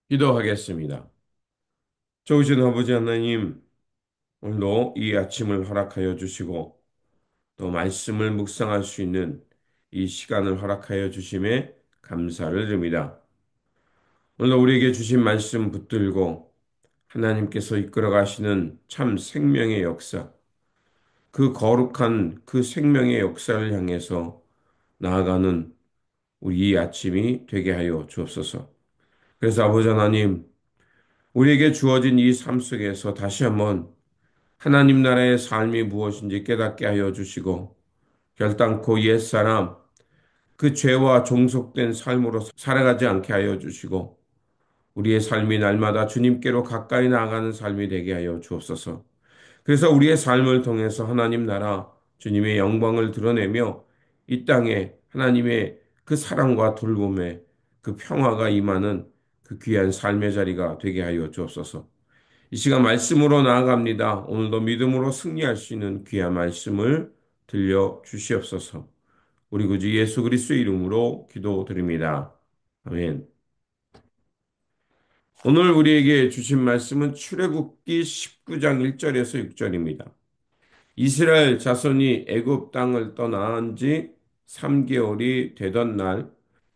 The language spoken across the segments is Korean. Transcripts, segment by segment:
기도하겠습니다. 좋으신 아버지 하나님, 오늘도 이 아침을 허락하여 주시고 또 말씀을 묵상할 수 있는 이 시간을 허락하여 주심에 감사를 드립니다. 오늘도 우리에게 주신 말씀 붙들고 하나님께서 이끌어 가시는 참 생명의 역사, 그 거룩한 그 생명의 역사를 향해서 나아가는 우리 이 아침이 되게 하여 주옵소서. 그래서 아버지 하나님, 우리에게 주어진 이 삶 속에서 다시 한번 하나님 나라의 삶이 무엇인지 깨닫게 하여 주시고 결단코 옛사람 그 죄와 종속된 삶으로 살아가지 않게 하여 주시고 우리의 삶이 날마다 주님께로 가까이 나아가는 삶이 되게 하여 주옵소서. 그래서 우리의 삶을 통해서 하나님 나라 주님의 영광을 드러내며 이 땅에 하나님의 그 사랑과 돌봄에 그 평화가 임하는 그 귀한 삶의 자리가 되게 하여 주옵소서. 이 시간 말씀으로 나아갑니다. 오늘도 믿음으로 승리할 수 있는 귀한 말씀을 들려 주시옵소서. 우리 구주 예수 그리스도의 이름으로 기도드립니다. 아멘. 오늘 우리에게 주신 말씀은 출애굽기 19장 1절에서 6절입니다. 이스라엘 자손이 애굽 땅을 떠난 지 3개월이 되던 날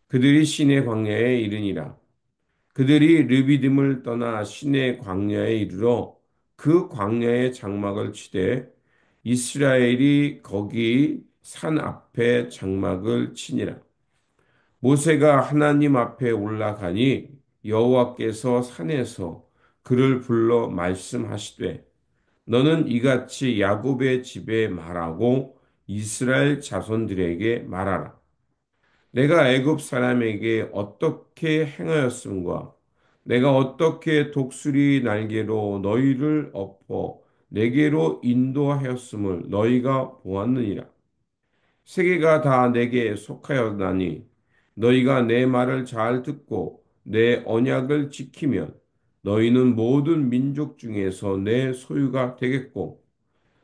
그들이 시내 광야에 이르니라. 그들이 르비딤을 떠나 시내 광야에 이르러 그 광야의 장막을 치되 이스라엘이 거기 산 앞에 장막을 치니라. 모세가 하나님 앞에 올라가니 여호와께서 산에서 그를 불러 말씀하시되 너는 이같이 야곱의 집에 말하고 이스라엘 자손들에게 말하라. 내가 애굽 사람에게 어떻게 행하였음과 내가 어떻게 독수리 날개로 너희를 엎어 내게로 인도하였음을 너희가 보았느니라. 세계가 다 내게 속하였나니 너희가 내 말을 잘 듣고 내 언약을 지키면 너희는 모든 민족 중에서 내 소유가 되겠고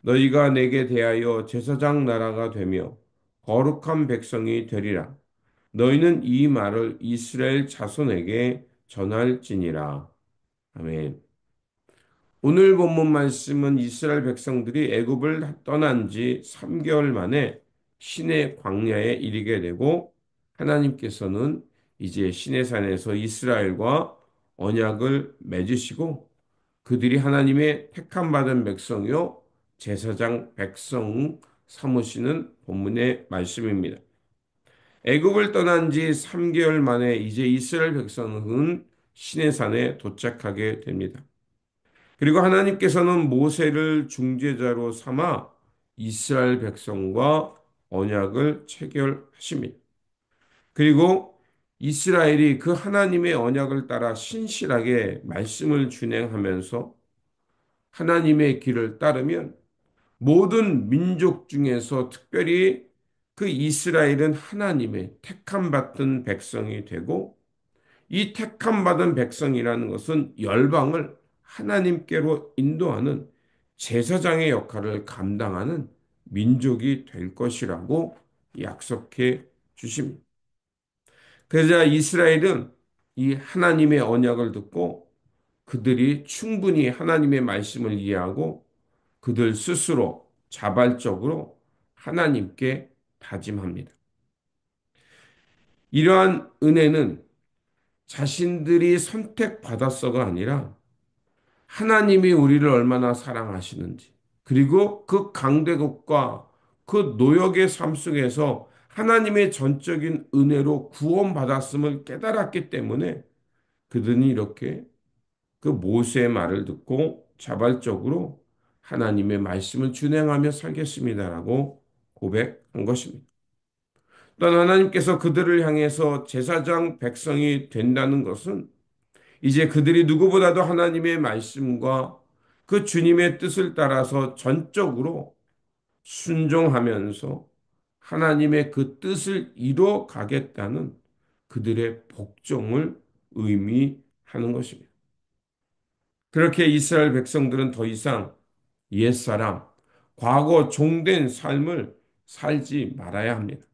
너희가 내게 대하여 제사장 나라가 되며 거룩한 백성이 되리라. 너희는 이 말을 이스라엘 자손에게 전할지니라. 아멘. 오늘 본문 말씀은 이스라엘 백성들이 애굽을 떠난 지 3개월 만에 시내 광야에 이르게 되고 하나님께서는 이제 시내산에서 이스라엘과 언약을 맺으시고 그들이 하나님의 택함 받은 백성이요 제사장 백성 삼으시는 본문의 말씀입니다. 애굽을 떠난 지 3개월 만에 이제 이스라엘 백성은 시내산에 도착하게 됩니다. 그리고 하나님께서는 모세를 중재자로 삼아 이스라엘 백성과 언약을 체결하십니다. 그리고 이스라엘이 그 하나님의 언약을 따라 신실하게 말씀을 준행하면서 하나님의 길을 따르면 모든 민족 중에서 특별히 그 이스라엘은 하나님의 택함 받은 백성이 되고 이 택함 받은 백성이라는 것은 열방을 하나님께로 인도하는 제사장의 역할을 감당하는 민족이 될 것이라고 약속해 주십니다. 그러자 이스라엘은 이 하나님의 언약을 듣고 그들이 충분히 하나님의 말씀을 이해하고 그들 스스로 자발적으로 하나님께 다짐합니다. 이러한 은혜는 자신들이 선택받았어가 아니라 하나님이 우리를 얼마나 사랑하시는지, 그리고 그 강대국과 그 노역의 삶 속에서 하나님의 전적인 은혜로 구원받았음을 깨달았기 때문에 그들은 이렇게 그 모세의 말을 듣고 자발적으로 하나님의 말씀을 준행하며 살겠습니다라고 고백한 것입니다. 또한 하나님께서 그들을 향해서 제사장 백성이 된다는 것은 이제 그들이 누구보다도 하나님의 말씀과 그 주님의 뜻을 따라서 전적으로 순종하면서 하나님의 그 뜻을 이뤄 가겠다는 그들의 복종을 의미하는 것입니다. 그렇게 이스라엘 백성들은 더 이상 옛사람, 과거 종된 삶을 살지 말아야 합니다.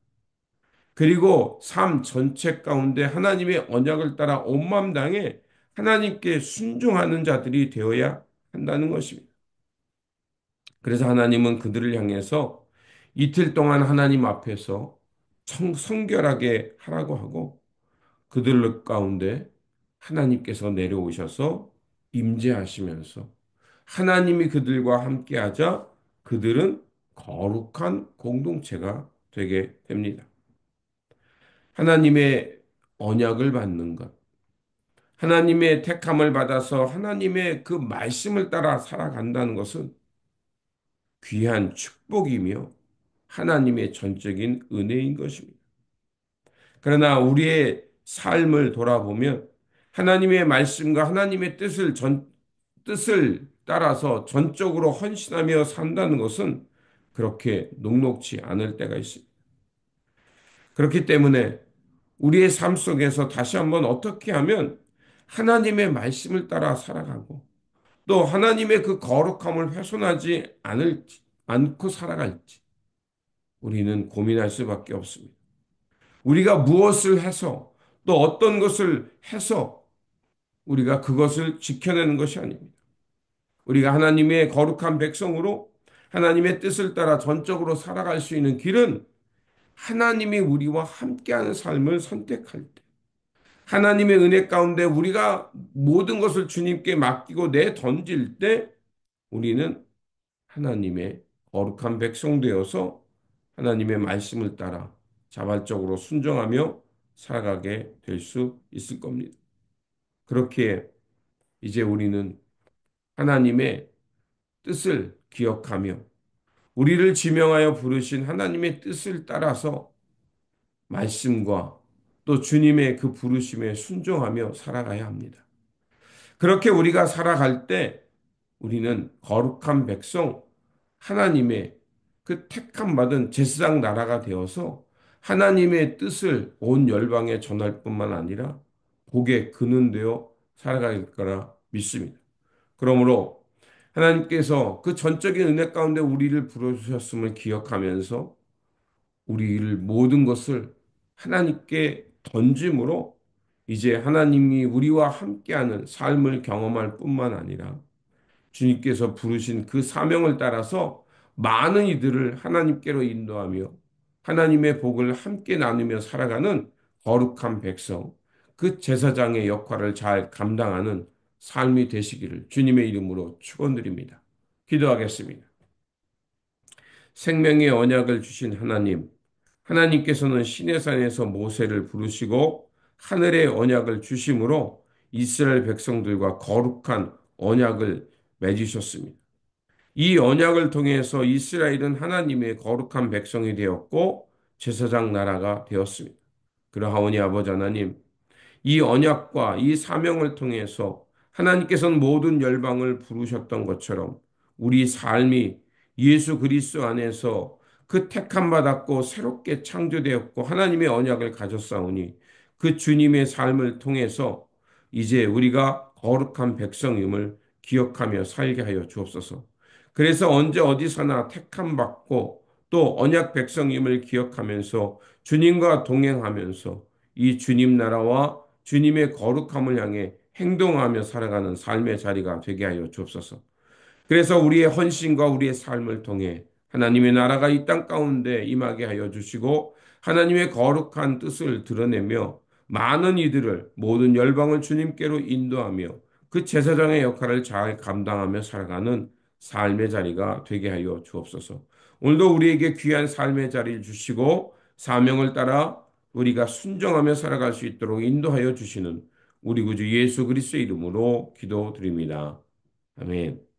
그리고 삶 전체 가운데 하나님의 언약을 따라 온 마음 당에 하나님께 순종하는 자들이 되어야 한다는 것입니다. 그래서 하나님은 그들을 향해서 이틀 동안 하나님 앞에서 성결하게 하라고 하고 그들 가운데 하나님께서 내려오셔서 임재하시면서 하나님이 그들과 함께하자 그들은 거룩한 공동체가 되게 됩니다. 하나님의 언약을 받는 것, 하나님의 택함을 받아서 하나님의 그 말씀을 따라 살아간다는 것은 귀한 축복이며 하나님의 전적인 은혜인 것입니다. 그러나 우리의 삶을 돌아보면 하나님의 말씀과 하나님의 뜻을 따라서 전적으로 헌신하며 산다는 것은 그렇게 녹록지 않을 때가 있습니다. 그렇기 때문에 우리의 삶 속에서 다시 한번 어떻게 하면 하나님의 말씀을 따라 살아가고 또 하나님의 그 거룩함을 훼손하지 않고 살아갈지 우리는 고민할 수밖에 없습니다. 우리가 무엇을 해서 또 어떤 것을 해서 우리가 그것을 지켜내는 것이 아닙니다. 우리가 하나님의 거룩한 백성으로 하나님의 뜻을 따라 전적으로 살아갈 수 있는 길은 하나님이 우리와 함께하는 삶을 선택할 때, 하나님의 은혜 가운데 우리가 모든 것을 주님께 맡기고 내던질 때, 우리는 하나님의 거룩한 백성 되어서 하나님의 말씀을 따라 자발적으로 순종하며 살아가게 될 수 있을 겁니다. 그렇게 이제 우리는 하나님의 뜻을 기억하며 우리를 지명하여 부르신 하나님의 뜻을 따라서 말씀과 또 주님의 그 부르심에 순종하며 살아가야 합니다. 그렇게 우리가 살아갈 때 우리는 거룩한 백성, 하나님의 그 택함 받은 제사장 나라가 되어서 하나님의 뜻을 온 열방에 전할 뿐만 아니라 복의 근원 되어 살아갈 거라 믿습니다. 그러므로 하나님께서 그 전적인 은혜 가운데 우리를 부르셨음을 기억하면서 우리를 모든 것을 하나님께 던짐으로 이제 하나님이 우리와 함께하는 삶을 경험할 뿐만 아니라 주님께서 부르신 그 사명을 따라서 많은 이들을 하나님께로 인도하며 하나님의 복을 함께 나누며 살아가는 거룩한 백성, 그 제사장의 역할을 잘 감당하는 삶이 되시기를 주님의 이름으로 축원드립니다. 기도하겠습니다. 생명의 언약을 주신 하나님, 하나님께서는 시내산에서 모세를 부르시고 하늘의 언약을 주심으로 이스라엘 백성들과 거룩한 언약을 맺으셨습니다. 이 언약을 통해서 이스라엘은 하나님의 거룩한 백성이 되었고 제사장 나라가 되었습니다. 그러하오니 아버지 하나님, 이 언약과 이 사명을 통해서 하나님께서는 모든 열방을 부르셨던 것처럼 우리 삶이 예수 그리스도 안에서 그 택함 받았고 새롭게 창조되었고 하나님의 언약을 가졌사오니 그 주님의 삶을 통해서 이제 우리가 거룩한 백성임을 기억하며 살게 하여 주옵소서. 그래서 언제 어디서나 택함 받고 또 언약 백성임을 기억하면서 주님과 동행하면서 이 주님 나라와 주님의 거룩함을 향해 행동하며 살아가는 삶의 자리가 되게 하여 주옵소서. 그래서 우리의 헌신과 우리의 삶을 통해 하나님의 나라가 이 땅 가운데 임하게 하여 주시고 하나님의 거룩한 뜻을 드러내며 많은 이들을 모든 열방을 주님께로 인도하며 그 제사장의 역할을 잘 감당하며 살아가는 삶의 자리가 되게 하여 주옵소서. 오늘도 우리에게 귀한 삶의 자리를 주시고 사명을 따라 우리가 순종하며 살아갈 수 있도록 인도하여 주시는 우리 구주 예수 그리스도의 이름으로 기도드립니다. 아멘.